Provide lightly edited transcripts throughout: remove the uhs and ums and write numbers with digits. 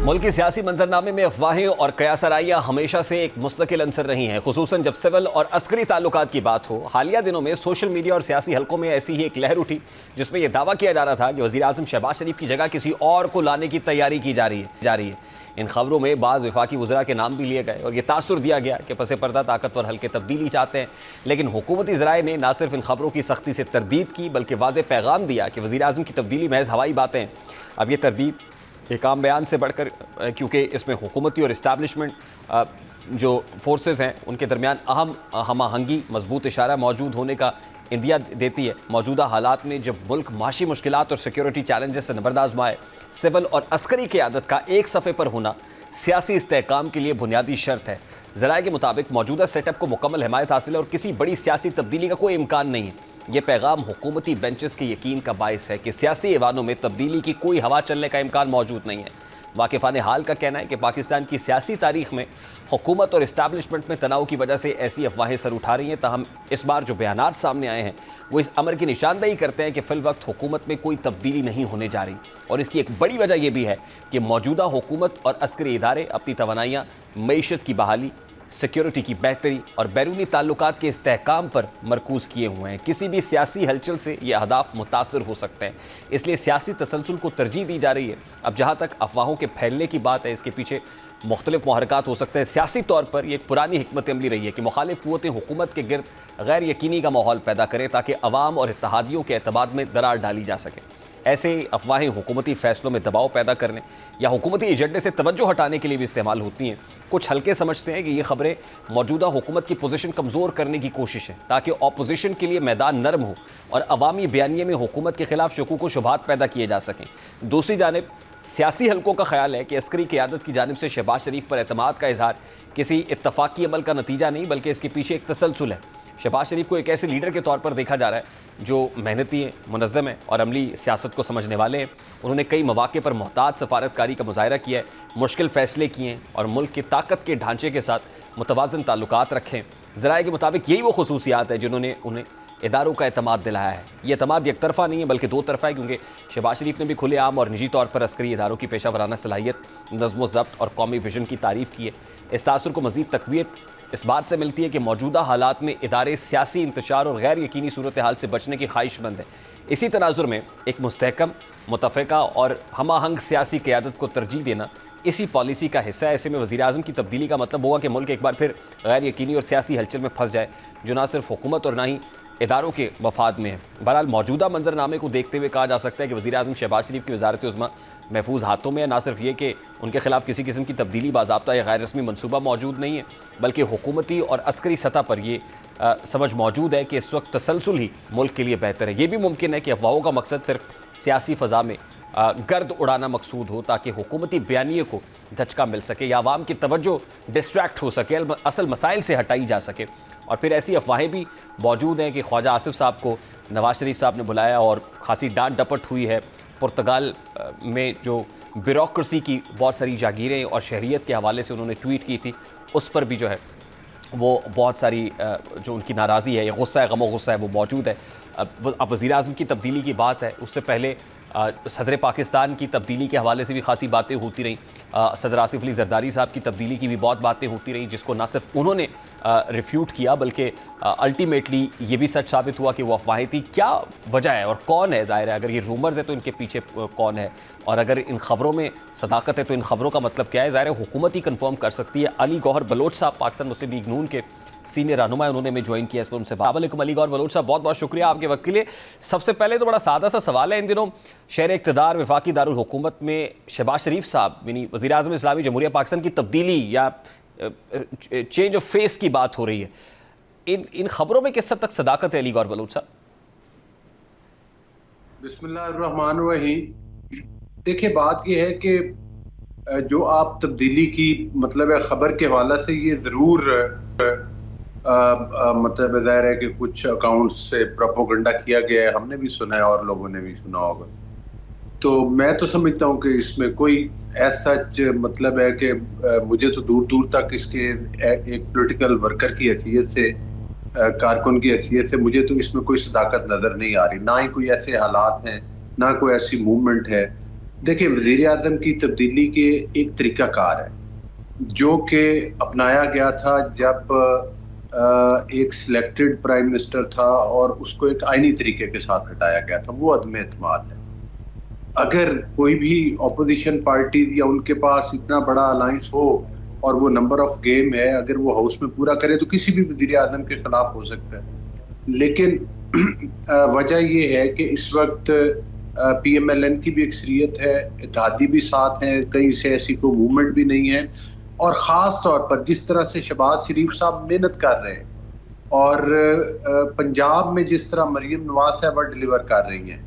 ملک کی سیاسی منظرنامے میں افواہیں اور قیاس آرائیاں ہمیشہ سے ایک مستقل عنصر رہی ہیں، خصوصاً جب سول اور عسکری تعلقات کی بات ہو۔ حالیہ دنوں میں سوشل میڈیا اور سیاسی حلقوں میں ایسی ہی ایک لہر اٹھی جس میں یہ دعویٰ کیا جا رہا تھا کہ وزیر اعظم شہباز شریف کی جگہ کسی اور کو لانے کی تیاری کی جا رہی ہے۔ ان خبروں میں بعض وفاقی وزراء کے نام بھی لیے گئے اور یہ تاثر دیا گیا کہ پس پردہ طاقتور حلقے تبدیلی چاہتے ہیں، لیکن حکومتی ذرائع نے نہ صرف ان خبروں کی سختی سے تردید کی بلکہ واضح پیغام دیا کہ وزیر اعظم کی تبدیلی محض ہوائی باتیں ہیں۔ اب یہ تردید ایک عام بیان سے بڑھ کر، کیونکہ اس میں حکومتی اور اسٹیبلشمنٹ جو فورسز ہیں ان کے درمیان اہم ہم آہنگی، مضبوط اشارہ موجود ہونے کا اندیا دیتی ہے۔ موجودہ حالات میں جب ملک معاشی مشکلات اور سیکیورٹی چیلنجز سے نبرد آزما ہے، سول اور عسکری قیادت کا ایک صفحے پر ہونا سیاسی استحکام کے لیے بنیادی شرط ہے۔ ذرائع کے مطابق موجودہ سیٹ اپ کو مکمل حمایت حاصل ہے اور کسی بڑی سیاسی تبدیلی کا کوئی امکان نہیں ہے۔ یہ پیغام حکومتی بینچز کے یقین کا باعث ہے کہ سیاسی ایوانوں میں تبدیلی کی کوئی ہوا چلنے کا امکان موجود نہیں ہے۔ واقفان حال کا کہنا ہے کہ پاکستان کی سیاسی تاریخ میں حکومت اور اسٹیبلشمنٹ میں تناؤ کی وجہ سے ایسی افواہیں سر اٹھا رہی ہیں، تاہم اس بار جو بیانات سامنے آئے ہیں وہ اس امر کی نشاندہی کرتے ہیں کہ فی الوقت حکومت میں کوئی تبدیلی نہیں ہونے جا رہی، اور اس کی ایک بڑی وجہ یہ بھی ہے کہ موجودہ حکومت اور عسکری ادارے اپنی توانائیاں معیشت کی بحالی، سیکیورٹی کی بہتری اور بیرونی تعلقات کے استحکام پر مرکوز کیے ہوئے ہیں۔ کسی بھی سیاسی ہلچل سے یہ اہداف متاثر ہو سکتے ہیں، اس لیے سیاسی تسلسل کو ترجیح دی جا رہی ہے۔ اب جہاں تک افواہوں کے پھیلنے کی بات ہے، اس کے پیچھے مختلف محرکات ہو سکتے ہیں۔ سیاسی طور پر یہ ایک پرانی حکمت عملی رہی ہے کہ مخالف قوتیں حکومت کے گرد غیر یقینی کا ماحول پیدا کریں تاکہ عوام اور اتحادیوں کے اعتماد میں درار ڈالی جا سکے۔ ایسے افواہیں حکومتی فیصلوں میں دباؤ پیدا کرنے یا حکومتی ایجنڈے سے توجہ ہٹانے کے لیے بھی استعمال ہوتی ہیں۔ کچھ حلقے سمجھتے ہیں کہ یہ خبریں موجودہ حکومت کی پوزیشن کمزور کرنے کی کوشش ہے تاکہ اپوزیشن کے لیے میدان نرم ہو اور عوامی بیانیے میں حکومت کے خلاف شکوک و شبہات پیدا کیے جا سکیں۔ دوسری جانب سیاسی حلقوں کا خیال ہے کہ عسکری قیادت کی جانب سے شہباز شریف پر اعتماد کا اظہار کسی اتفاقی عمل کا نتیجہ نہیں بلکہ اس کے پیچھے ایک تسلسل ہے۔ شہباز شریف کو ایک ایسے لیڈر کے طور پر دیکھا جا رہا ہے جو محنتی ہیں، منظم ہیں اور عملی سیاست کو سمجھنے والے ہیں۔ انہوں نے کئی مواقع پر محتاط سفارتکاری کا مظاہرہ کیا ہے، مشکل فیصلے کیے ہیں اور ملک کی طاقت کے ڈھانچے کے ساتھ متوازن تعلقات رکھے ہیں۔ ذرائع کے مطابق یہی وہ خصوصیات ہیں جنہوں نے انہیں اداروں کا اعتماد دلایا ہے۔ یہ اعتماد یک طرفہ نہیں ہے بلکہ دو طرفہ ہے، کیونکہ شہباز شریف نے بھی کھلے عام اور نجی طور پر عسکری اداروں کی پیشہ ورانہ صلاحیت، نظم و ضبط اور قومی ویژن کی تعریف کی ہے۔ اس تاثر کو مزید تقویت اس بات سے ملتی ہے کہ موجودہ حالات میں ادارے سیاسی انتشار اور غیر یقینی صورتحال سے بچنے کی خواہش مند ہیں۔ اسی تناظر میں ایک مستحکم، متفقہ اور ہم آہنگ سیاسی قیادت کو ترجیح دینا اسی پالیسی کا حصہ ہے۔ ایسے میں وزیر اعظم کی تبدیلی کا مطلب ہوگا کہ ملک ایک بار پھر غیر یقینی اور سیاسی ہلچل میں پھنس جائے جو نہ صرف حکومت اور نہ ہی اداروں کے مفاد میں ہے۔ بہرحال موجودہ منظرنامے کو دیکھتے ہوئے کہا جا سکتا ہے کہ وزیر اعظم شہباز شریف کی وزارت عظمیٰ محفوظ ہاتھوں میں ہے۔ نہ صرف یہ کہ ان کے خلاف کسی قسم کی تبدیلی باضابطہ یا غیر رسمی منصوبہ موجود نہیں ہے بلکہ حکومتی اور عسکری سطح پر یہ سمجھ موجود ہے کہ اس وقت تسلسل ہی ملک کے لیے بہتر ہے۔ یہ بھی ممکن ہے کہ افواہوں کا مقصد صرف سیاسی فضا میں گرد اڑانا مقصود ہو تاکہ حکومتی بیانیے کو دھچکا مل سکے یا عوام کی توجہ ڈسٹریکٹ ہو سکے، اصل مسائل سے ہٹائی جا سکے۔ اور پھر ایسی افواہیں بھی موجود ہیں کہ خواجہ آصف صاحب کو نواز شریف صاحب نے بلایا اور خاصی ڈانٹ ڈپٹ ہوئی ہے۔ پرتگال میں جو بیوروکریسی کی بہت ساری جاگیریں اور شہریت کے حوالے سے انہوں نے ٹویٹ کی تھی، اس پر بھی جو ہے وہ بہت ساری جو ان کی ناراضی ہے یا غصہ ہے، غم و غصہ ہے، وہ موجود ہے۔ اب وزیر اعظم کی تبدیلی کی بات ہے، اس سے پہلے صدر پاکستان کی تبدیلی کے حوالے سے بھی خاصی باتیں ہوتی رہیں۔ صدر آصف علی زرداری صاحب کی تبدیلی کی بھی بہت باتیں ہوتی رہیں جس کو نہ صرف انہوں نے ریفیوٹ کیا بلکہ الٹیمیٹلی یہ بھی سچ ثابت ہوا کہ وہ افواہیں تھی۔ کیا وجہ ہے اور کون ہے؟ ظاہر ہے اگر یہ رومرز ہے تو ان کے پیچھے کون ہے، اور اگر ان خبروں میں صداقت ہے تو ان خبروں کا مطلب کیا ہے؟ ظاہر ہے حکومت ہی کنفرم کر سکتی ہے۔ علی گوہر بلوچ صاحب پاکستان مسلم لیگ نون کے سینئر رہنما ہے، انہوں نے ہمیں جوائن کیا، اس پر ان سے السلام علیکم علی گوہر بلوچ صاحب، بہت بہت شکریہ آپ کے وقت کے لیے۔ سب سے پہلے تو بڑا سادہ سا سوال ہے، ان دنوں شہر اقتدار وفاقی دارالحکومت میں شہباز شریف صاحب یعنی وزیر اعظم اسلامی جمہوریہ پاکستان کی تبدیلی یا چینج آف فیس کی بات ہو رہی ہے، ان خبروں میں کس حد تک صداقت ہے علی گوہر بلوچ صاحب؟ بسم اللہ الرحمن الرحیم۔ دیکھیں بات یہ ہے کہ جو آپ تبدیلی کی مطلب ہے خبر کے حوالے سے یہ ضرور مطلب ظاہر ہے کہ کچھ اکاؤنٹس سے پروپیگنڈا کیا گیا ہے، ہم نے بھی سنا ہے اور لوگوں نے بھی سنا ہوگا۔ تو میں تو سمجھتا ہوں کہ اس میں کوئی ایسا مطلب ہے کہ مجھے تو دور دور تک اس کے ایک پولیٹیکل ورکر کی حیثیت سے، کارکن کی حیثیت سے مجھے تو اس میں کوئی صداقت نظر نہیں آ رہی، نہ ہی کوئی ایسے حالات ہیں، نہ کوئی ایسی موومنٹ ہے دیکھیں وزیر اعظم کی تبدیلی کے ایک طریقہ کار ہے جو کہ اپنایا گیا تھا جب ایک سلیکٹڈ پرائم منسٹر تھا اور اس کو ایک آئینی طریقے کے ساتھ ہٹایا گیا تھا، وہ عدم اعتماد ہے۔ اگر کوئی بھی اپوزیشن پارٹی یا ان کے پاس اتنا بڑا الائنس ہو اور وہ نمبر آف گیم ہے، اگر وہ ہاؤس میں پورا کرے تو کسی بھی وزیر اعظم کے خلاف ہو سکتا ہے۔ لیکن وجہ یہ ہے کہ اس وقت پی ایم ایل این کی بھی اکثریت ہے، اتحادی بھی ساتھ ہیں، کہیں سے ایسی کوئی موومنٹ بھی نہیں ہے، اور خاص طور پر جس طرح سے شہباز شریف صاحب محنت کر رہے ہیں اور پنجاب میں جس طرح مریم نواز صاحبہ ڈیلیور کر رہی ہیں،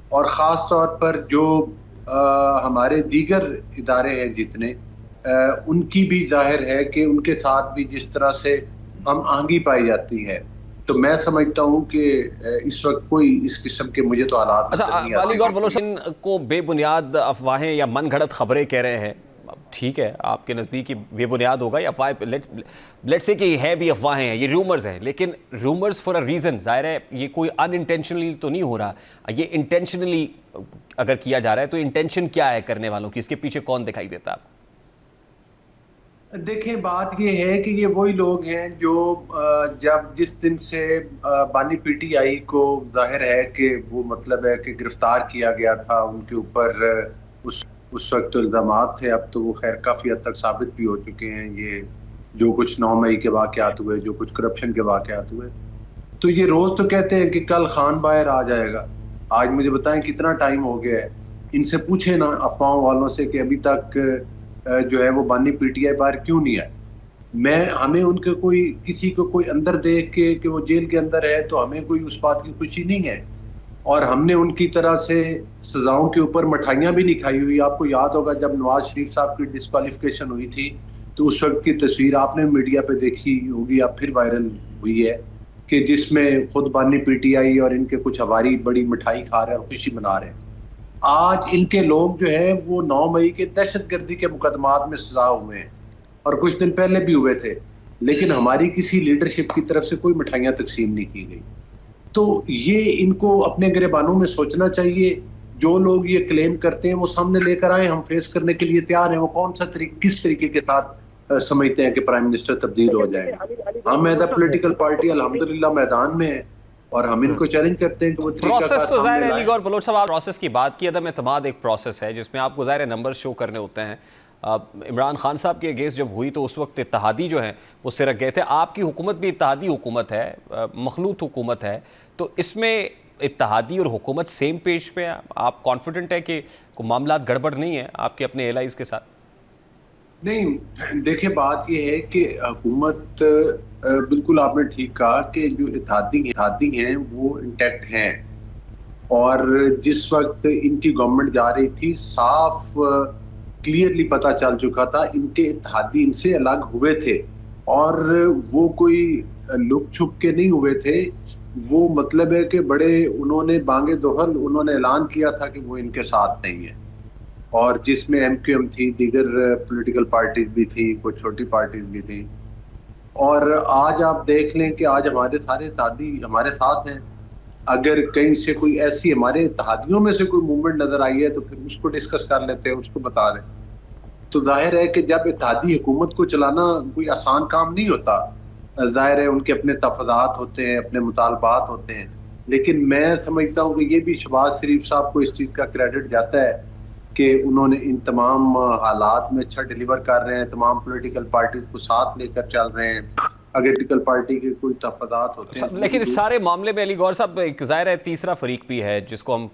اور خاص طور پر جو ہمارے دیگر ادارے ہیں جتنے، ان کی بھی ظاہر ہے کہ ان کے ساتھ بھی جس طرح سے ہم آہنگی پائی جاتی ہے، تو میں سمجھتا ہوں کہ اس وقت کوئی اس قسم کے مجھے تو حالات نظر نہیں اچھا، علی گور آتے۔ بلوچ ان کو بے بنیاد افواہیں یا من گھڑت خبریں کہہ رہے ہیں، ٹھیک ہے آپ کے نزدیک یہ بے بنیاد ہوگا یا افواہیں، لیٹ سے کہ یہ ہے بھی افواہیں ہیں، یہ رومرز ہیں، لیکن رومرز فار اے ریزن، ظاہر ہے یہ کوئی ان انٹینشنلی تو نہیں ہو رہا، یہ انٹینشنلی اگر کیا جا رہا ہے تو انٹینشن کیا ہے کرنے والوں کی، اس کے پیچھے کون دکھائی دیتا ہے آپ کو؟ دیکھیں بات یہ ہے کہ یہ وہی لوگ ہیں جو جس دن سے بانی پی ٹی آئی کو ظاہر ہے کہ وہ مطلب ہے کہ گرفتار کیا گیا تھا، ان کے اوپر اس وقت تو الزامات تھے، اب تو وہ خیر کافی حد تک ثابت بھی ہو چکے ہیں، یہ جو کچھ 9 مئی کے واقعات ہوئے، جو کچھ کرپشن کے واقعات ہوئے، تو یہ روز تو کہتے ہیں کہ کل خان باہر آ جائے گا۔ آج مجھے بتائیں کتنا ٹائم ہو گیا ہے، ان سے پوچھیں نا افواہوں والوں سے کہ ابھی تک جو ہے وہ بانی پی ٹی آئی باہر کیوں نہیں آئے۔ ہمیں ان کے کسی کو کوئی اندر دیکھ کے کہ وہ جیل کے اندر ہے تو ہمیں کوئی اس بات کی خوشی نہیں ہے، اور ہم نے ان کی طرح سے سزاؤں کے اوپر مٹھائیاں بھی نہیں کھائی ہوئی۔ آپ کو یاد ہوگا جب نواز شریف صاحب کی ڈسکوالیفیکیشن ہوئی تھی تو اس وقت کی تصویر آپ نے میڈیا پہ دیکھی ہوگی، اب پھر وائرل ہوئی ہے، کہ جس میں خود بانی پی ٹی آئی اور ان کے کچھ ہواری بڑی مٹھائی کھا رہے ہیں اور خوشی منا رہے ہیں۔ آج ان کے لوگ جو ہیں وہ 9 مئی کے دہشت گردی کے مقدمات میں سزا ہوئے ہیں، اور کچھ دن پہلے بھی ہوئے تھے، لیکن ہماری کسی لیڈرشپ کی طرف سے کوئی مٹھائیاں تقسیم نہیں کی گئی۔ تو یہ ان کو اپنے گریبانوں میں سوچنا چاہیے، جو لوگ یہ کلیم کرتے ہیں وہ سامنے لے کر آئے، ہم فیس کرنے کے لیے تیار ہیں۔ وہ کون سا کس طریقے کے ساتھ سمجھتے ہیں کہ پرائم منسٹر تبدیل ہو جائیں گے؟ ہم ایز اے پولیٹیکل پارٹی الحمدللہ میدان میں ہیں، اور ہم ان کو چیلنج کرتے ہیں کہ وہ طریقہ کار پروسیس تو ظاہر سامنے ہے، لائیں۔ علی گور بلوچ صاحب آپ پروسیس کی بات کی، عدم اعتماد ایک پروسیس ہے جس میں آپ کو ظاہر نمبر شو کرنے ہوتے ہیں۔ عمران خان صاحب کے اگینسٹ جب ہوئی تو اس وقت اتحادی جو ہیں وہ سرک گئے تھے، آپ کی حکومت بھی اتحادی حکومت ہے، مخلوط حکومت ہے، تو اس میں اتحادی اور حکومت سیم پیج پہ ہیں؟ آپ کانفیڈنٹ ہے کہ کوئی معاملات گڑبڑ نہیں ہیں آپ کے اپنے ایلائز کے ساتھ؟ نہیں، دیکھیں بات یہ ہے کہ حکومت بالکل آپ نے ٹھیک کہا کہ جو اتحادی ہیں وہ انٹیکٹ ہیں، اور جس وقت ان کی گورنمنٹ جا رہی تھی صاف کلیئرلی پتہ چل چکا تھا ان کے اتحادی ان سے الگ ہوئے تھے، اور وہ کوئی لک چھپ کے نہیں ہوئے تھے، وہ مطلب ہے کہ بڑے انہوں نے بانگے دہل انہوں نے اعلان کیا تھا کہ وہ ان کے ساتھ نہیں ہیں، اور جس میں ایم کیو ایم تھی، دیگر پولیٹیکل پارٹیز بھی تھی، کچھ چھوٹی پارٹیز بھی تھیں، اور آج آپ دیکھ لیں کہ آج ہمارے سارے اتحادی ہمارے ساتھ ہیں۔ اگر کہیں سے کوئی ایسی ہمارے اتحادیوں میں سے کوئی موومنٹ نظر آئی ہے تو پھر اس کو ڈسکس کر لیتے ہیں، اس کو بتا دیں۔ تو ظاہر ہے کہ جب اتحادی حکومت کو چلانا کوئی آسان کام نہیں ہوتا، ظاہر ہے ان کے اپنے تفاضات ہوتے ہیں، اپنے مطالبات ہوتے ہیں، لیکن میں سمجھتا ہوں کہ یہ بھی شہباز شریف صاحب کو اس چیز کا کریڈٹ جاتا ہے کہ انہوں نے ان تمام حالات میں اچھا ڈیلیور کر رہے ہیں، تمام پولیٹیکل پارٹیز کو ساتھ لے کر چل رہے ہیں۔ اگر پولیٹیکل پارٹی کے کوئی تفاضات ہوتے ہیں، لیکن اس سارے معاملے میں علی گور صاحب ایک ظاہر ہے تیسرا فریق بھی ہے جس کو ہم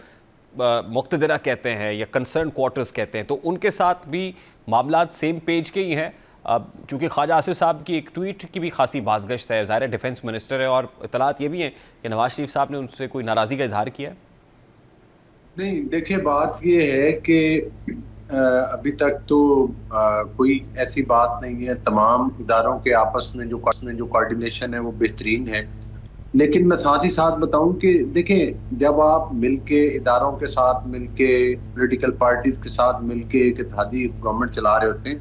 مقتدرہ کہتے ہیں یا کنسرن کوارٹرز کہتے ہیں، تو ان کے ساتھ بھی معاملات سیم پیج کے ہی ہیں، کیونکہ خواجہ آصف صاحب کی ایک ٹویٹ کی بھی خاصی بازگشت ہے، ظاہر ہے ڈیفنس منسٹر ہے، اور اطلاعات یہ بھی ہیں کہ نواز شریف صاحب نے ان سے کوئی ناراضی کا اظہار کیا ہے۔ نہیں، دیکھیں بات یہ ہے کہ ابھی تک تو کوئی ایسی بات نہیں ہے، تمام اداروں کے آپس میں جو کوارڈینیشن ہے وہ بہترین ہے، لیکن میں ساتھ ہی ساتھ بتاؤں کہ دیکھیں جب آپ مل کے اداروں کے ساتھ مل کے پولیٹیکل پارٹیز کے ساتھ مل کے ایک اتحادی گورنمنٹ چلا رہے ہوتے ہیں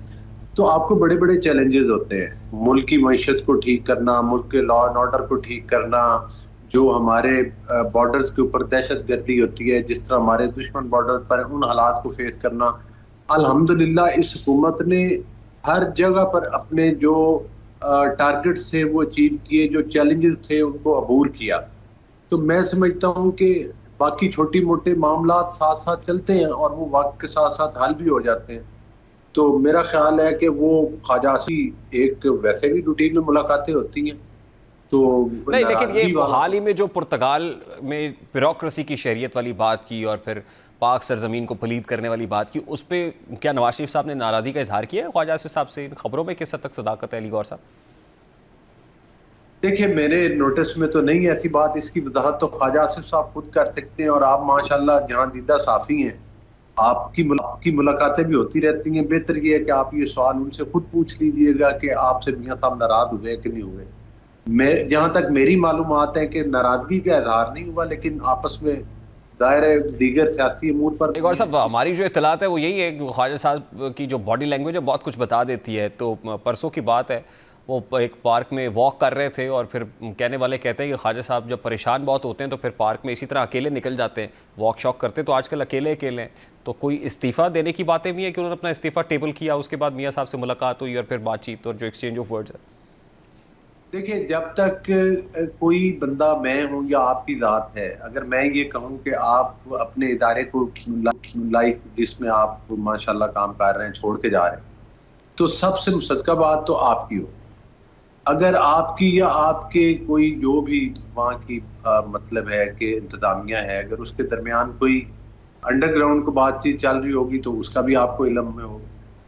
تو آپ کو بڑے بڑے چیلنجز ہوتے ہیں، ملک کی معیشت کو ٹھیک کرنا، ملک کے لا اینڈ آرڈر کو ٹھیک کرنا، جو ہمارے بارڈرز کے اوپر دہشت گردی ہوتی ہے، جس طرح ہمارے دشمن بارڈر پر ان حالات کو فیس کرنا، الحمدللہ اس حکومت نے ہر جگہ پر اپنے جو ٹارگٹس تھے وہ اچیو کیے، جو چیلنجز تھے ان کو عبور کیا. تو میں سمجھتا ہوں کہ باقی چھوٹی موٹے معاملات ساتھ ساتھ چلتے ہیں اور وہ وقت کے ساتھ ساتھ حل بھی ہو جاتے ہیں. تو میرا خیال ہے کہ وہ خواجہ ایک ویسے بھی روٹین میں ملاقاتیں ہوتی ہیں تو نہیں، لیکن ناراضگی یہ والا حال ہی میں جو پرتگال میں بیوروکریسی کی شہریت والی بات کی اور پھر پاک سرزمین کو پلید کرنے والی بات کی، اس پہ کیا نواز شریف صاحب نے ناراضی کا اظہار کیا ہے خواجہ آصف صاحب سے؟ ان خبروں میں کس حد تک صداقت ہے علی گور صاحب؟ دیکھیں میرے نوٹس میں تو نہیں ایسی بات، اس کی وضاحت تو خواجہ آصف صاحب خود کر سکتے ہیں، اور آپ ماشاءاللہ جہاں دیدہ صحافی ہیں، آپ کی ملاقاتیں بھی ہوتی رہتی ہیں. بہتر یہ ہے کہ آپ یہ سوال ان سے خود پوچھ لیجئے گا کہ آپ سے میاں صاحب ناراض ہوئے کہ نہیں ہوئے. میں جہاں تک میری معلومات ہے کہ ناراضگی کا اظہار نہیں ہوا، لیکن آپس میں ظاہر ہے دیگر سیاسی امور پر ایک اور صاحب، ہماری جو اطلاعات ہے وہ یہی ہے کہ خواجہ صاحب کی جو باڈی لینگویج ہے بہت کچھ بتا دیتی ہے. تو پرسوں کی بات ہے، وہ ایک پارک میں واک کر رہے تھے اور پھر کہنے والے کہتے ہیں کہ خواجہ صاحب جب پریشان بہت ہوتے ہیں تو پھر پارک میں اسی طرح اکیلے نکل جاتے ہیں، واک شاک کرتے، تو آج کل اکیلے ہیں. تو کوئی استعفیٰ دینے کی باتیں بھی ہیں کہ انہوں نے اپنا استعفیٰ ٹیبل کیا، اس کے بعد میاں صاحب سے ملاقات ہوئی اور پھر بات چیت اور جو ایکسچینج آف ورڈز ہے؟ دیکھیں جب تک کوئی بندہ میں ہوں یا آپ کی ذات ہے، اگر میں یہ کہوں کہ آپ اپنے ادارے کو لائک جس میں آپ ماشاءاللہ کام کر رہے ہیں چھوڑ کے جا رہے ہیں، تو سب سے مصدقہ بات تو آپ کی ہو. اگر آپ کی یا آپ کے کوئی جو بھی وہاں کی مطلب ہے کہ انتظامیہ ہے، اگر اس کے درمیان کوئی انڈر گراؤنڈ کو بات چیت چل رہی ہوگی تو اس کا بھی آپ کو علم میں ہوگا.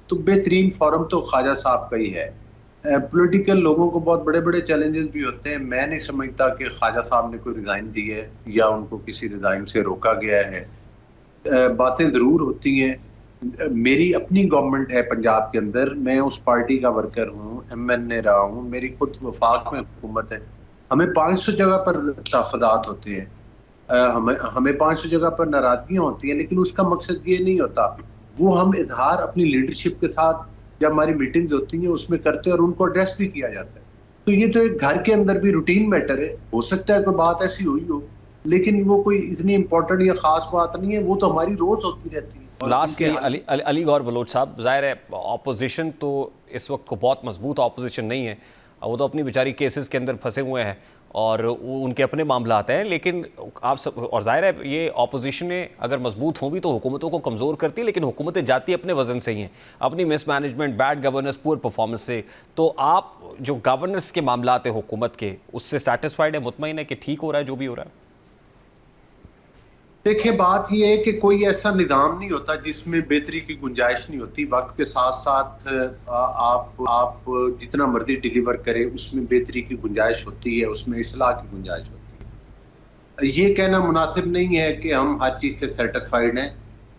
تو بہترین فورم تو خواجہ صاحب کا ہی ہے. پولیٹیکل لوگوں کو بہت بڑے بڑے چیلنجز بھی ہوتے ہیں. میں نہیں سمجھتا کہ خواجہ صاحب نے کوئی ریزائن دی ہے یا ان کو کسی ریزائن سے روکا گیا ہے. باتیں ضرور ہوتی ہیں. میری اپنی گورنمنٹ ہے پنجاب کے اندر، میں اس پارٹی کا ورکر ہوں، ایم این اے رہا ہوں، میری خود وفاق میں حکومت ہے. ہمیں 500 جگہ پر تحفظات ہوتے ہیں، ہمیں 500 جگہ پر ناراضگیاں ہوتی ہیں، لیکن اس کا مقصد یہ نہیں ہوتا. وہ ہم اظہار اپنی لیڈرشپ کے ساتھ جب ہماری میٹنگز ہوتی ہیں اس میں کرتے ہیں اور ان کو ایڈریس بھی کیا جاتا ہے. تو یہ تو ایک گھر کے اندر بھی روٹین میٹر ہے. ہو سکتا ہے کوئی بات ایسی ہوئی ہو، لیکن وہ کوئی اتنی امپورٹنٹ یا خاص بات نہیں ہے، وہ تو ہماری روز ہوتی رہتی ہے. لاسٹلی علی گور بلوچ صاحب، ظاہر ہے اپوزیشن تو اس وقت کو بہت مضبوط اپوزیشن نہیں ہے، وہ تو اپنی بیچاری کیسز کے اندر پھنسے ہوئے ہیں اور ان کے اپنے معاملات ہیں، لیکن آپ سب اور ظاہر ہے یہ اپوزیشنیں اگر مضبوط ہوں بھی تو حکومتوں کو کمزور کرتی ہے، لیکن حکومتیں جاتی اپنے وزن سے ہی ہیں، اپنی مس management, bad governance, poor performance سے. تو آپ جو گورننس کے معاملات ہیں حکومت کے، اس سے سیٹسفائیڈ ہے، مطمئن ہے کہ ٹھیک ہو رہا ہے جو بھی ہو رہا ہے؟ دیکھیں بات یہ ہے کہ کوئی ایسا نظام نہیں ہوتا جس میں بہتری کی گنجائش نہیں ہوتی. وقت کے ساتھ ساتھ آپ جتنا مرضی ڈیلیور کریں اس میں بہتری کی گنجائش ہوتی ہے، اس میں اصلاح کی گنجائش ہوتی ہے. یہ کہنا مناسب نہیں ہے کہ ہم ہر چیز سے سیٹسفائیڈ ہیں.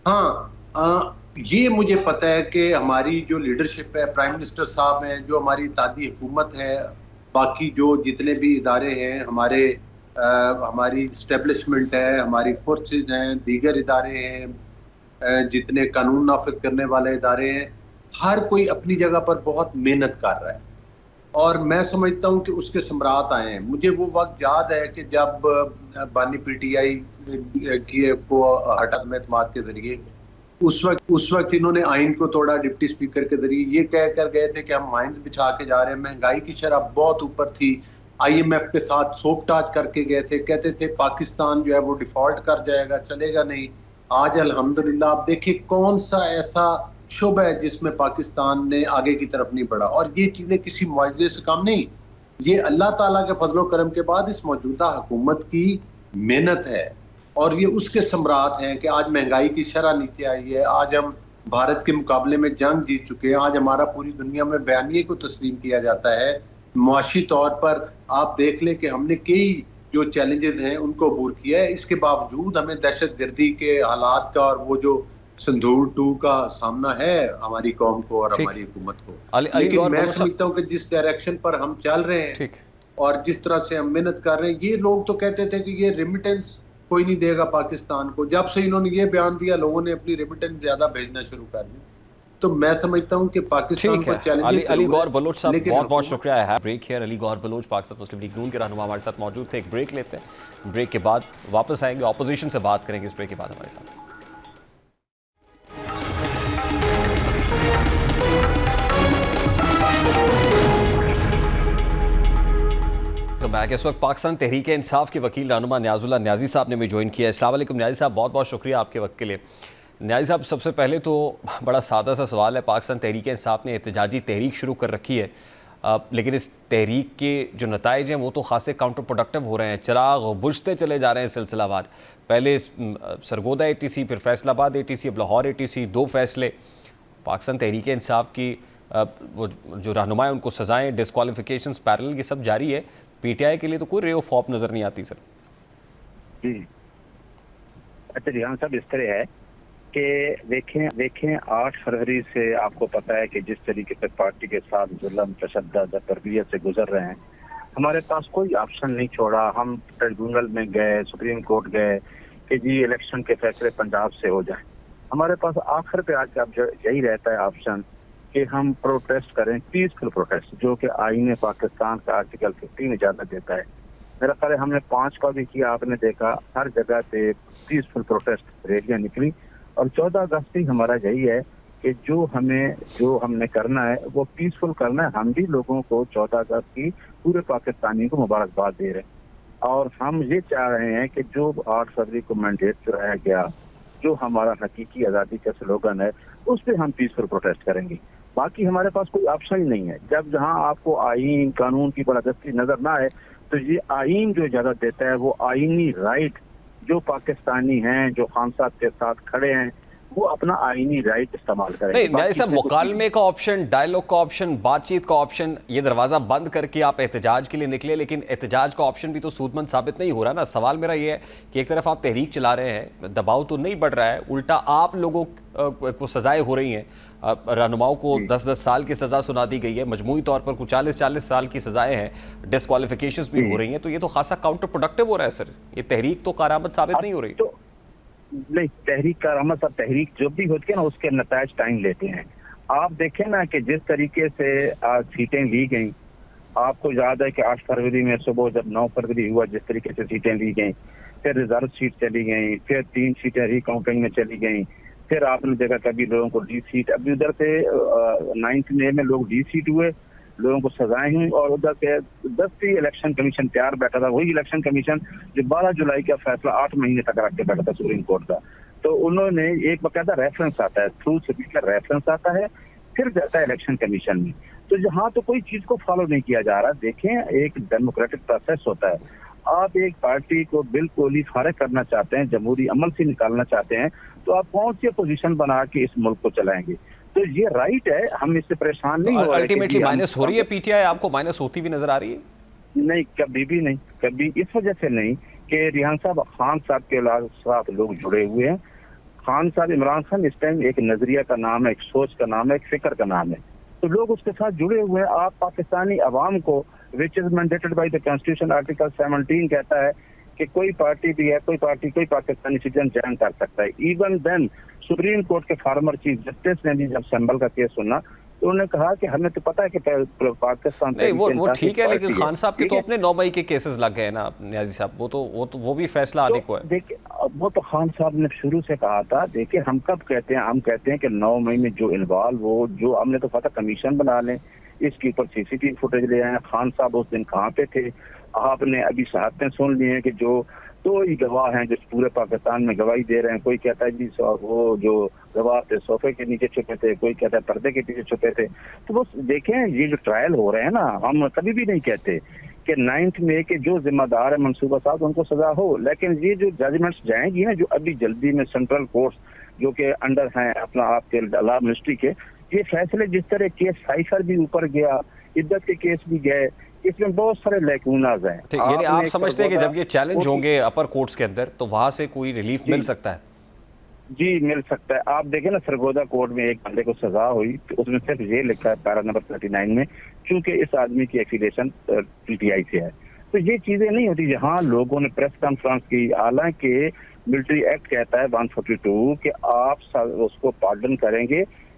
ہاں یہ مجھے پتہ ہے کہ ہماری جو لیڈرشپ ہے، پرائم منسٹر صاحب ہیں، جو ہماری اتحادی حکومت ہے، باقی جو جتنے بھی ادارے ہیں ہماری اسٹیبلشمنٹ ہے، ہماری فورسز ہیں، دیگر ادارے ہیں، جتنے قانون نافذ کرنے والے ادارے ہیں، ہر کوئی اپنی جگہ پر بہت محنت کر رہا ہے اور میں سمجھتا ہوں کہ اس کے ثمرات آئے ہیں. مجھے وہ وقت یاد ہے کہ جب بانی پی ٹی آئی کو ہٹا میں اعتماد کے ذریعے اس وقت انہوں نے آئین کو توڑا ڈپٹی اسپیکر کے ذریعے، یہ کہہ کر گئے تھے کہ ہم مائنز بچھا کے جا رہے ہیں. مہنگائی کی شرح بہت اوپر تھی، آئی ایم ایف کے ساتھ سوپ ٹاچ کر کے گئے تھے، کہتے تھے پاکستان جو ہے وہ ڈیفالٹ کر جائے گا، چلے گا نہیں. آج الحمدللہ آپ دیکھیں کون سا ایسا شعبہ ہے جس میں پاکستان نے آگے کی طرف نہیں بڑھا، اور یہ چیزیں کسی معجزے سے کم نہیں، یہ اللہ تعالیٰ کے فضل و کرم کے بعد اس موجودہ حکومت کی محنت ہے اور یہ اس کے ثمرات ہیں کہ آج مہنگائی کی شرح نیچے آئی ہے، آج ہم بھارت کے مقابلے میں جنگ جیت چکے ہیں، آج ہمارا پوری دنیا میں بیانیے کو تسلیم کیا جاتا ہے. معاشی طور پر آپ دیکھ لیں کہ ہم نے کئی جو چیلنجز ہیں ان کو عبور کیا ہے. اس کے باوجود ہمیں دہشت گردی کے حالات کا اور وہ جو سندھور 2 کا سامنا ہے ہماری قوم کو اور ٹھیک. ہماری حکومت کو. علی لیکن گور میں بلوچ صاحب، سمجھتا ہوں کہ جس ڈائریکشن پر ہم چل رہے ہیں ٹھیک. اور جس طرح سے ہم محنت کر رہے ہیں، یہ لوگ تو کہتے تھے کہ یہ ریمیٹنس کوئی نہیں دے گا پاکستان کو، جب سے انہوں نے یہ بیان دیا لوگوں نے اپنی ریمیٹنس زیادہ بھیجنا شروع کر دی. تو میں سمجھتا ہوں کہ پاکستان ٹھیک کو ہے چیلنجز علی گور بلوچ صاحب لیکن بہت بہت شکریہ ہے. بریک ہے. علی گور بلوچ پاکستان مسلم لیگ نون کے رہنما ہمارے ساتھ موجود تھے. ایک بریک لیتے ہیں, بریک کے بعد واپس آئیں گے, اپوزیشن سے بات کریں گے اس بریک کے بعد ہمارے ساتھ. اس وقت پاکستان تحریک انصاف کے وکیل رہنما نیاز اللہ نیازی صاحب نے بھی جوائن کیا ہے. السلام علیکم نیازی صاحب, بہت بہت شکریہ آپ کے وقت کے لیے. نیازی صاحب, سب سے پہلے تو بڑا سادہ سا سوال ہے. پاکستان تحریک انصاف نے احتجاجی تحریک شروع کر رکھی ہے, لیکن اس تحریک کے جو نتائج ہیں وہ تو خاصے کاؤنٹر پروڈکٹیو ہو رہے ہیں. چراغ بجھتے چلے جا رہے ہیں سلسلہ وار. پہلے سرگودا اے ٹی سی, پھر فیصل آباد اے ٹی سی, اب لاہور اے ٹی سی, 2 فیصلے. پاکستان تحریک انصاف کی وہ جو رہنما ہیں ان کو سزائیں, ڈسکوالیفیکیشنز پیرل, یہ سب جاری ہے. پی ٹی آئی کے لیے تو کوئی رے آف ہوپ نظر نہیں آتی سر. جی اچھا ریحان صاحب, اس طرح ہے کہ دیکھیں 8 فروری سے آپ کو پتا ہے کہ جس طریقے سے پارٹی کے ساتھ ظلم, تشدد, تربیت سے گزر رہے ہیں, ہمارے پاس کوئی آپشن نہیں چھوڑا. ہم ٹریبیونل میں گئے, سپریم کورٹ گئے کہ جی الیکشن کے فیصلے پنجاب سے ہو جائیں. ہمارے پاس آخر پہ آج اب یہی رہتا ہے آپشن کہ ہم پروٹیسٹ کریں, پیسفل پروٹیسٹ, جو کہ آئین پاکستان کا آرٹیکل 15 اجازت دیتا ہے. میرا خیال ہے ہم نے 5 کا بھی کیا, آپ نے دیکھا ہر جگہ پہ پیسفل پروٹیسٹ ریلیاں نکلی. اور 14 اگست بھی ہمارا یہی ہے کہ جو ہم نے کرنا ہے وہ پیسفل کرنا ہے. ہم بھی لوگوں کو 14 اگست کی پورے پاکستانی کو مبارکباد دے رہے ہیں, اور ہم یہ چاہ رہے ہیں کہ جو 8 فروری کو مینڈیٹ چلایا گیا, جو ہمارا حقیقی آزادی کا سلوگن ہے, اس پہ ہم پیسفل پروٹیسٹ کریں گے. باقی ہمارے پاس کوئی آپشن ہی نہیں ہے. جہاں آپ کو آئین قانون کی بالادستی نظر نہ آئے, تو یہ آئین جو اجازت دیتا ہے وہ آئینی رائٹ, جو پاکستانی ہیں جو خان صاحب کے ساتھ کھڑے ہیں, وہ اپنا آئینی رائٹ استعمال کریں. نہیں نیازی صاحب, مکالمے کا آپشن, ڈائیلاگ کا آپشن, بات چیت کا آپشن, یہ دروازہ بند کر کے آپ احتجاج کے لیے نکلے, لیکن احتجاج کا آپشن بھی تو سودمند ثابت نہیں ہو رہا نا. سوال میرا یہ ہے کہ ایک طرف آپ تحریک چلا رہے ہیں, دباؤ تو نہیں بڑھ رہا ہے, الٹا آپ لوگوں کو سزائیں ہو رہی ہیں. رہنماؤں کو 10-10 سال کی سزا سنا دی گئی ہے, مجموعی طور پر کچھ 40-40 سال کی سزائیں ہیں, ڈسکوالیفیکیشنز بھی ہو رہی ہیں. تو یہ تو خاصا کاؤنٹر پروڈکٹیو ہو رہا ہے سر. یہ تحریک تو کارآمد ثابت نہیں ہو رہی. نہیں, تحریک کا رحمت صاحب, تحریک جو بھی ہوتی ہے نا اس کے نتائج ٹائم لیتے ہیں. آپ دیکھیں نا کہ جس طریقے سے سیٹیں لی گئیں, آپ کو یاد ہے کہ 8 فروری میں صبح جب 9 فروری ہوا, جس طریقے سے سیٹیں لی گئیں, پھر ریزرو سیٹ چلی گئیں, پھر 3 سیٹیں ری کاؤنٹنگ میں چلی گئیں, پھر آپ نے دیکھا کبھی لوگوں کو ڈی سیٹ, ابھی ادھر سے 9 مئی میں لوگ ڈی سیٹ ہوئے, لوگوں کو سزائیں ہوئی, اور ادھر سے 10ویں الیکشن کمیشن تیار بیٹھا تھا, وہی الیکشن کمیشن جو 12 جولائی کا فیصلہ 8 مہینے تک رکھ کے بیٹھا تھا سپریم کورٹ کا. تو انہوں نے ایک باقاعدہ ریفرنس آتا ہے, تھرو سپیکر ریفرنس آتا ہے, پھر جاتا ہے الیکشن کمیشن میں. تو یہاں تو کوئی چیز کو فالو نہیں کیا جا رہا. دیکھیں, ایک ڈیموکریٹک پروسیس ہوتا ہے. آپ ایک پارٹی کو بالکل ہی فارغ کرنا چاہتے ہیں, جمہوری عمل سے نکالنا چاہتے ہیں, تو آپ کون سی پوزیشن بنا کے اس ملک کو چلائیں گے؟ تو یہ رائٹ ہے, ہم اس سے پریشان نہیں ہو رہے. الٹیمیٹلی مائنس ہو رہی ہے پی ٹی آئی, آپ کو مائنس ہوتی بھی نظر آ رہی ہے؟ نہیں, کبھی بھی نہیں, کبھی اس وجہ سے نہیں کہ ریحان صاحب, خان صاحب کے ساتھ لوگ جڑے ہوئے ہیں. خان صاحب, عمران خان اس ٹائم ایک نظریہ کا نام ہے, ایک سوچ کا نام ہے, ایک فکر کا نام ہے, تو لوگ اس کے ساتھ جڑے ہوئے ہیں. آپ پاکستانی عوام کو, which is mandated by the Constitution Article 17 کہتا ہے کہ کوئی پارٹی بھی ہے, کوئی پاکستانی سٹیزن جوائن کر سکتا ہے. ایون دین سپریم کورٹ کے فارمر چیف جسٹس نے بھی جب سمبل کا کیس سنا تو انہوں نے کہا کہ ہمیں تو پتا ہے کہ پاکستان نہیں, وہ ٹھیک ہے, لیکن خان صاحب کے تو اپنے 9 مئی کے کیسز لگ گئے نا نیازی صاحب, وہ بھی فیصلہ آنے کو ہے. دیکھیں, وہ تو خان صاحب نے شروع سے کہا تھا. دیکھیں, ہم کب کہتے ہیں, ہم کہتے ہیں کہ 9 مئی میں جو انوالو ہو, جو ہم نے تو پتا کمیشن بنا لیں, اس کے اوپر سی سی ٹی وی فوٹیج لے آئے. خان صاحب اس دن کہاں پہ تھے؟ آپ نے ابھی شہادتیں سن لی ہیں کہ جو 2 ہی گواہ ہیں جو پورے پاکستان میں گواہی دے رہے ہیں. کوئی کہتا ہے جی وہ جو گواہ تھے صوفے کے نیچے چھپے تھے, کوئی کہتا ہے پردے کے پیچھے چھپے تھے. تو بس دیکھیں, یہ جو ٹرائل ہو رہے ہیں نا, ہم کبھی بھی نہیں کہتے کہ 9 مئی کے جو ذمہ دار ہے منصوبہ صاحب ان کو سزا ہو, لیکن یہ جو ججمنٹس جائیں گی نا, جو ابھی جلدی میں سینٹرل کورٹس جو کہ انڈر ہیں اپنا آپ کے لا منسٹری کے, یہ فیصلے جس طرح کیس سائفر بھی اوپر گیا, عدت کے کیس بھی گئے, اس میں بہت سارے لیکوناز ہیں. یعنی آپ سمجھتے ہیں کہ جب یہ چیلنج ہوں گے اپر کورٹس کے اندر تو وہاں سے کوئی ریلیف مل سکتا ہے؟ جی مل سکتا ہے. آپ دیکھیں نا, سرگودا کورٹ میں ایک بندے کو سزا ہوئی, تو اس میں صرف یہ لکھا ہے پیرا نمبر 39 میں, کیونکہ اس آدمی کی ایفیلیشن پی ٹی آئی سے ہے. تو یہ چیزیں نہیں ہوتی. یہاں لوگوں نے پریس کانفرنس کی, حالانکہ ملٹری ایکٹ کہتا ہے 142 کہ آپ اس کو پارڈن کریں گے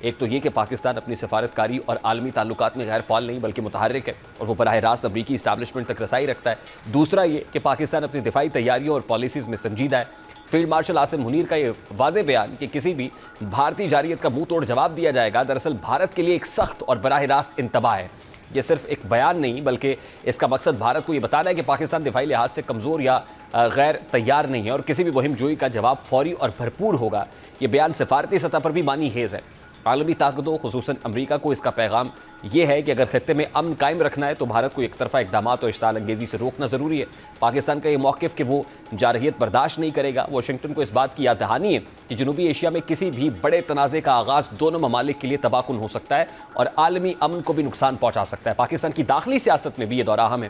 ایک تو یہ کہ پاکستان اپنی سفارتکاری اور عالمی تعلقات میں غیر فعال نہیں بلکہ متحرک ہے اور وہ براہ راست امریکی اسٹیبلشمنٹ تک رسائی رکھتا ہے۔ دوسرا یہ کہ پاکستان اپنی دفاعی تیاریوں اور پالیسیز میں سنجیدہ ہے۔ فیلڈ مارشل عاصم منیر کا یہ واضح بیان کہ کسی بھی بھارتی جارحیت کا منہ توڑ جواب دیا جائے گا، دراصل بھارت کے لیے ایک سخت اور براہ راست انتباہ ہے۔ یہ صرف ایک بیان نہیں بلکہ اس کا مقصد بھارت کو یہ بتانا ہے کہ پاکستان دفاعی لحاظ سے کمزور یا غیر تیار نہیں ہے اور کسی بھی مہم جوئی کا جواب فوری اور بھرپور ہوگا۔ یہ بیان سفارتی سطح پر بھی معنی خیز ہے۔ عالمی طاقتوں خصوصاً امریکہ کو اس کا پیغام یہ ہے کہ اگر خطے میں امن قائم رکھنا ہے تو بھارت کو ایک طرفہ اقدامات اور اشتعال انگیزی سے روکنا ضروری ہے۔ پاکستان کا یہ موقف کہ وہ جارحیت برداشت نہیں کرے گا، واشنگٹن کو اس بات کی یاد دہانی ہے کہ جنوبی ایشیا میں کسی بھی بڑے تنازع کا آغاز دونوں ممالک کے لیے تباہ کن ہو سکتا ہے اور عالمی امن کو بھی نقصان پہنچا سکتا ہے۔ پاکستان کی داخلی سیاست میں بھی یہ دور اہم ہے۔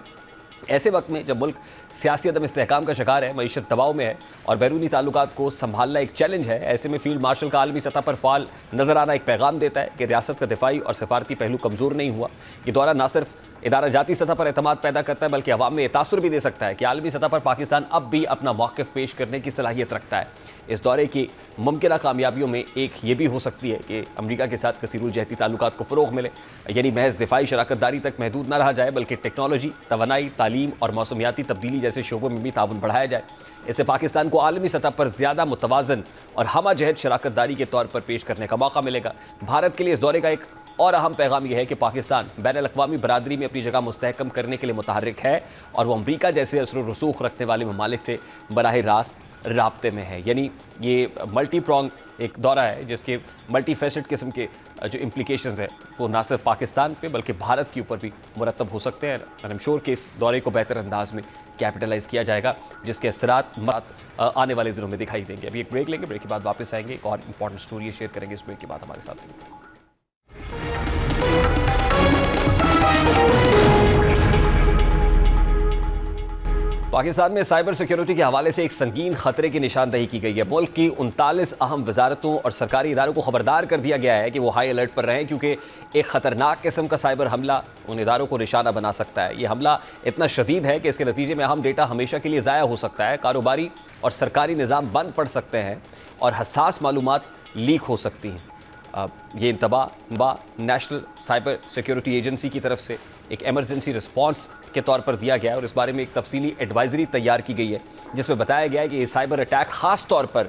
ایسے وقت میں جب ملک سیاسی عدم استحکام کا شکار ہے، معیشت دباؤ میں ہے اور بیرونی تعلقات کو سنبھالنا ایک چیلنج ہے، ایسے میں فیلڈ مارشل کا عالمی سطح پر فعال نظر آنا ایک پیغام دیتا ہے کہ ریاست کا دفاعی اور سفارتی پہلو کمزور نہیں ہوا۔ یہ دورہ نہ صرف ادارہ جاتی سطح پر اعتماد پیدا کرتا ہے بلکہ عوام میں یہ تاثر بھی دے سکتا ہے کہ عالمی سطح پر پاکستان اب بھی اپنا موقف پیش کرنے کی صلاحیت رکھتا ہے۔ اس دورے کی ممکنہ کامیابیوں میں ایک یہ بھی ہو سکتی ہے کہ امریکہ کے ساتھ کثیر الجہتی تعلقات کو فروغ ملے، یعنی محض دفاعی شراکت داری تک محدود نہ رہا جائے بلکہ ٹیکنالوجی، توانائی، تعلیم اور موسمیاتی تبدیلی جیسے شعبوں میں بھی تعاون بڑھایا جائے۔ اس سے پاکستان کو عالمی سطح پر زیادہ متوازن اور ہمہ جہت شراکت داری کے طور پر پیش کرنے کا موقع ملے گا۔ بھارت کے لیے اس دورے کا ایک اور اہم پیغام یہ ہے کہ پاکستان بین الاقوامی برادری میں اپنی جگہ مستحکم کرنے کے لیے متحرک ہے اور وہ امریکہ جیسے اثر و رسوخ رکھنے والے ممالک سے براہ راست رابطے میں ہے۔ یعنی یہ ملٹی پرونگ ایک دورہ ہے جس کے ملٹی فیسٹ قسم کے جو امپلیکیشنز ہیں وہ نہ صرف پاکستان پہ بلکہ بھارت کے اوپر بھی مرتب ہو سکتے ہیں۔ اور ایم شور کہ اس دورے کو بہتر انداز میں کیپٹلائز کیا جائے گا جس کے اثرات آنے والے دنوں میں دکھائی دیں گے۔ ابھی ایک بریک لیں گے، بریک کے بعد واپس آئیں گے، ایک اور امپورٹنٹ سٹوری شیئر کریں گے۔ اس بریک کے بعد ہمارے ساتھ پاکستان میں سائبر سیکیورٹی کے حوالے سے ایک سنگین خطرے کی نشاندہی کی گئی ہے۔ ملک کی 39 اہم وزارتوں اور سرکاری اداروں کو خبردار کر دیا گیا ہے کہ وہ ہائی الرٹ پر رہیں کیونکہ ایک خطرناک قسم کا سائبر حملہ ان اداروں کو نشانہ بنا سکتا ہے۔ یہ حملہ اتنا شدید ہے کہ اس کے نتیجے میں اہم ڈیٹا ہمیشہ کے لیے ضائع ہو سکتا ہے، کاروباری اور سرکاری نظام بند پڑ سکتے ہیں اور حساس معلومات لیک ہو سکتی ہیں۔ یہ انتباہ نیشنل سائبر سیکیورٹی ایجنسی کی طرف سے ایک ایمرجنسی رسپانس کے طور پر دیا گیا ہے اور اس بارے میں ایک تفصیلی ایڈوائزری تیار کی گئی ہے جس میں بتایا گیا ہے کہ یہ سائبر اٹیک خاص طور پر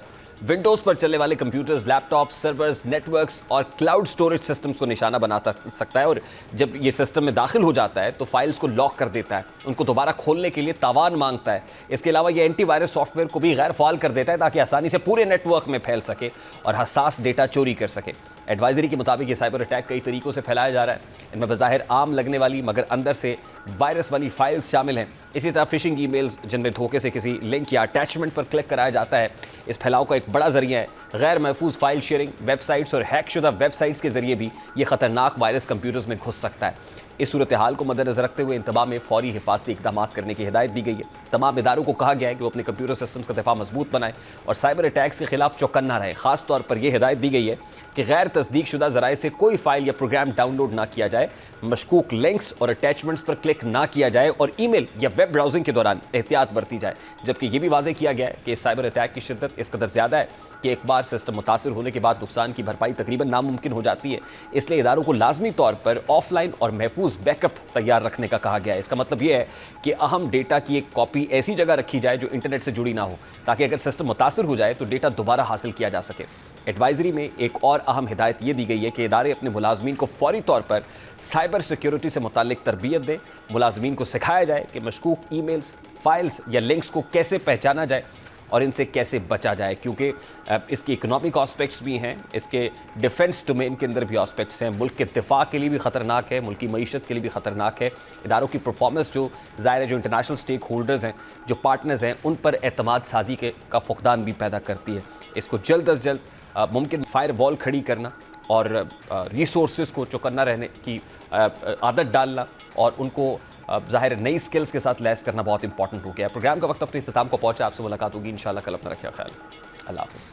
ونڈوز پر چلنے والے کمپیوٹرز، لیپ ٹاپس، سرورز، نیٹ ورکس اور کلاؤڈ سٹوریج سسٹمز کو نشانہ بنا سکتا ہے اور جب یہ سسٹم میں داخل ہو جاتا ہے تو فائلز کو لاک کر دیتا ہے، ان کو دوبارہ کھولنے کے لیے تاوان مانگتا ہے۔ اس کے علاوہ یہ اینٹی وائرس سافٹ ویئر کو بھی غیر فعال کر دیتا ہے تاکہ آسانی سے پورے نیٹ ورک میں پھیل سکے اور حساس ڈیٹا چوری کر سکے۔ ایڈوائزری کے مطابق یہ سائبر اٹیک کئی طریقوں سے پھیلایا جا رہا ہے، ان میں بظاہر عام لگنے والی مگر اندر سے وائرس والی فائلز شامل ہیں۔ اسی طرح فشنگ ای میلز جن میں دھوکے سے کسی لنک یا اٹیچمنٹ پر کلک کرایا جاتا ہے اس پھیلاؤ کا ایک بڑا ذریعہ ہے۔ غیر محفوظ فائل شیئرنگ، ویب سائٹس اور ہیک شدہ ویب سائٹس کے ذریعے بھی یہ خطرناک وائرس کمپیوٹرز میں گھس سکتا ہے۔ اس صورتحال کو مد نظر رکھتے ہوئے انتباہ میں فوری حفاظتی اقدامات کرنے کی ہدایت دی گئی ہے۔ تمام اداروں کو کہا گیا ہے کہ وہ اپنے کمپیوٹر سسٹمز کا دفاع مضبوط بنائیں اور سائبر اٹیکس کے خلاف چوکنا رہیں۔ خاص طور پر یہ ہدایت دی گئی ہے کہ غیر تصدیق شدہ ذرائع سے کوئی فائل یا پروگرام ڈاؤن لوڈ نہ کیا جائے، مشکوک لنکس اور اٹیچمنٹس پر کلک نہ کیا جائے اور ای میل یا ویب براؤزنگ کے دوران احتیاط برتی جائے۔ جبکہ یہ بھی واضح کیا گیا ہے کہ سائبر اٹیک کی شدت اس قدر زیادہ ہے کہ ایک بار سسٹم متاثر ہونے کے بعد نقصان کی بھرپائی تقریباً ناممکن ہو جاتی ہے۔ اس لیے اداروں کو لازمی طور پر آف لائن اور محفوظ بیک اپ تیار رکھنے کا کہا گیا ہے۔ اس کا مطلب یہ ہے کہ اہم ڈیٹا کی ایک کاپی ایسی جگہ رکھی جائے جو انٹرنیٹ سے جڑی نہ ہو تاکہ اگر سسٹم متاثر ہو جائے تو ڈیٹا دوبارہ حاصل کیا جا سکے۔ ایڈوائزری میں ایک اور اہم ہدایت یہ دی گئی ہے کہ ادارے اپنے ملازمین کو فوری طور پر سائبر سیکیورٹی سے متعلق تربیت دیں۔ ملازمین کو سکھایا جائے کہ مشکوک ای میلز، فائلز یا لنکس کو کیسے پہچانا جائے اور ان سے کیسے بچا جائے، کیونکہ اس کے اکنامک آسپیکٹس بھی ہیں، اس کے ڈیفنس ڈومین کے اندر بھی آسپیکٹس ہیں، ملک کے دفاع کے لیے بھی خطرناک ہے، ملکی معیشت کے لیے بھی خطرناک ہے۔ اداروں کی پرفارمنس جو ظاہر ہے جو انٹرنیشنل سٹیک ہولڈرز ہیں، جو پارٹنرز ہیں، ان پر اعتماد سازی کا فقدان بھی پیدا کرتی ہے۔ اس کو جلد از جلد ممکن فائر وال کھڑی کرنا اور ریسورسز کو چوکنا رہنے کی عادت ڈالنا اور ان کو ظاہر نئی سکلز کے ساتھ لیس کرنا بہت امپورٹنٹ ہو گیا ہے۔ پروگرام کا وقت اپنے اختتام کو پہنچا، آپ سے ملاقات ہوگی انشاءاللہ کل۔ اپنا رکھیے خیال، اللہ حافظ۔